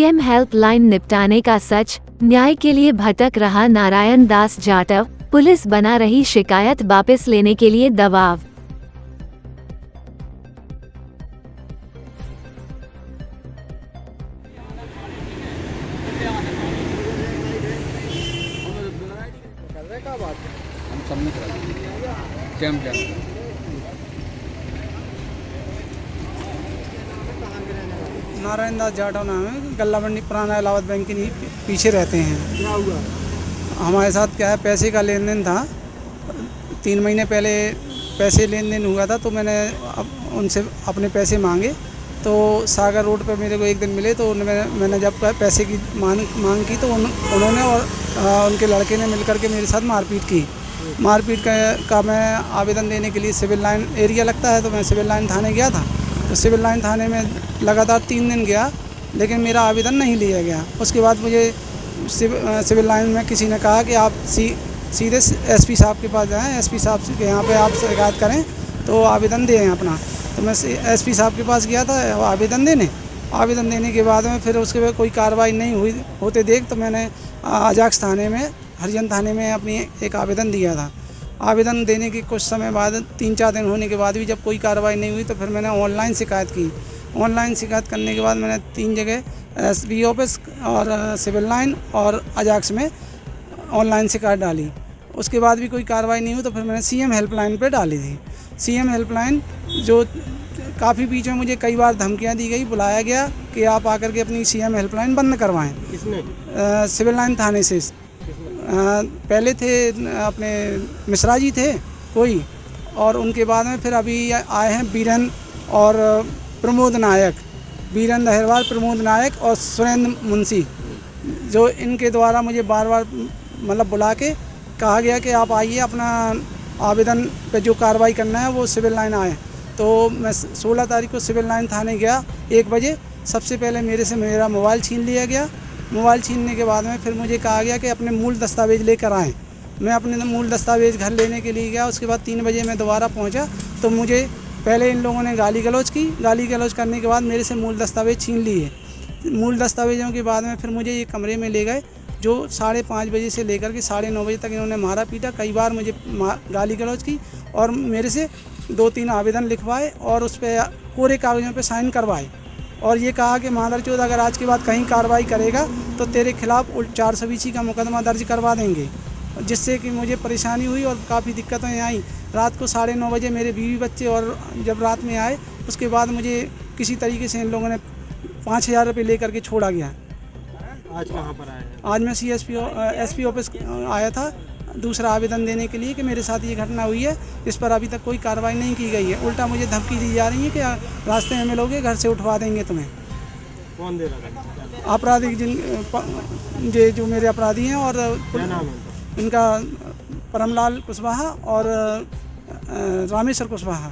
CM helpline निपटाने का सच, न्याय के लिए भटक रहा नारायण दास जाटव, पुलिस बना रही शिकायत वापस लेने के लिए दबाव। नारायण दास जाटव नाम है, गल्ला मंडी पुराना इलाहाबाद बैंक के पीछे रहते हैं। क्या हुआ? हमारे साथ क्या है, पैसे का लेन देन था। 3 महीने पहले पैसे लेन देन हुआ था, तो मैंने उनसे अपने पैसे मांगे। तो सागर रोड पर मेरे को एक दिन मिले, तो मैंने जब पैसे की मांग की, तो उन्होंने और उनके लड़के ने मिलकर के मेरे साथ मारपीट की। मारपीट का मैं आवेदन देने के लिए सिविल लाइन एरिया लगता है, तो मैं सिविल लाइन थाने गया था। तो सिविल लाइन थाने में लगातार 3 दिन गया, लेकिन मेरा आवेदन नहीं लिया गया। उसके बाद मुझे सिविल लाइन में किसी ने कहा कि आप सीधे एसपी साहब के पास जाएं, एसपी साहब के यहाँ पे आप शिकायत करें तो आवेदन दें अपना। तो मैं एसपी साहब के पास गया था आवेदन देने के बाद में फिर उसके बाद कोई कार्रवाई नहीं होते देख, तो मैंने अजाक्स थाने में, हरिजन थाने में अपनी एक आवेदन दिया था। आवेदन देने के कुछ समय बाद, 3-4 दिन होने के बाद भी जब कोई कार्रवाई नहीं हुई, तो फिर मैंने ऑनलाइन शिकायत की। ऑनलाइन शिकायत करने के बाद मैंने 3 जगह एसपी ऑफिस और सिविल लाइन और अजाक्स में ऑनलाइन शिकायत डाली। उसके बाद भी कोई कार्रवाई नहीं हुई, तो फिर मैंने सीएम हेल्पलाइन पे डाली थी। सीएम हेल्पलाइन जो काफ़ी बीच में मुझे कई बार धमकियां दी गई, बुलाया गया कि आप आकर के अपनी सीएम हेल्पलाइन बंद करवाएं। किसने? सिविल लाइन थाने से पहले थे अपने मिश्रा जी थे कोई, और उनके बाद में फिर अभी आए हैं बीरन और प्रमोद नायक, बीरन अहिरवार, प्रमोद नायक और सुरेंद्र मुंशी, जो इनके द्वारा मुझे बार बार मतलब बुला के कहा गया कि आप आइए, अपना आवेदन पे जो कार्रवाई करना है वो सिविल लाइन आए। तो मैं 16 तारीख को सिविल लाइन थाने गया 1 बजे। सबसे पहले मेरे से मेरा मोबाइल छीन लिया गया। मोबाइल छीनने के बाद में फिर मुझे कहा गया कि अपने मूल दस्तावेज़ लेकर आएँ। मैं अपने मूल दस्तावेज़ घर लेने के लिए गया। उसके बाद 3 बजे मैं दोबारा पहुंचा, तो मुझे पहले इन लोगों ने गाली गलौज की। गाली गलौज करने के बाद मेरे से मूल दस्तावेज़ छीन लिए। मूल दस्तावेज़ों के बाद में फिर मुझे ये कमरे में ले गए, जो 5:30 बजे से लेकर के 9:30 बजे तक इन्होंने मारा पीटा। कई बार मुझे गाली गलौज की और मेरे से 2-3 आवेदन लिखवाए और उस पर कोरे कागज़ों पे साइन करवाए, और ये कहा कि मादरचोद अगर आज के बाद कहीं कार्रवाई करेगा तो तेरे खिलाफ 420 का मुकदमा दर्ज करवा देंगे, जिससे कि मुझे परेशानी हुई और काफ़ी दिक्कतें आई। रात को 9:30 बजे मेरे बीवी बच्चे और जब रात में आए, उसके बाद मुझे किसी तरीके से इन लोगों ने 5,000 रुपये लेकर के छोड़ा गया। आज कहाँ पर आए हैं? आज मैं एसपी ऑफिस आया था दूसरा आवेदन देने के लिए कि मेरे साथ ये घटना हुई है, इस पर अभी तक कोई कार्रवाई नहीं की गई है। उल्टा मुझे धमकी दी जा रही है कि रास्ते में मिलोगे, घर से उठवा देंगे तुम्हें। कौन दे रहा था? आपराधिक जो मेरे अपराधी हैं, और क्या नाम है इनका परमलाल कुशवाहा और रामेश्वर कुशवाहा।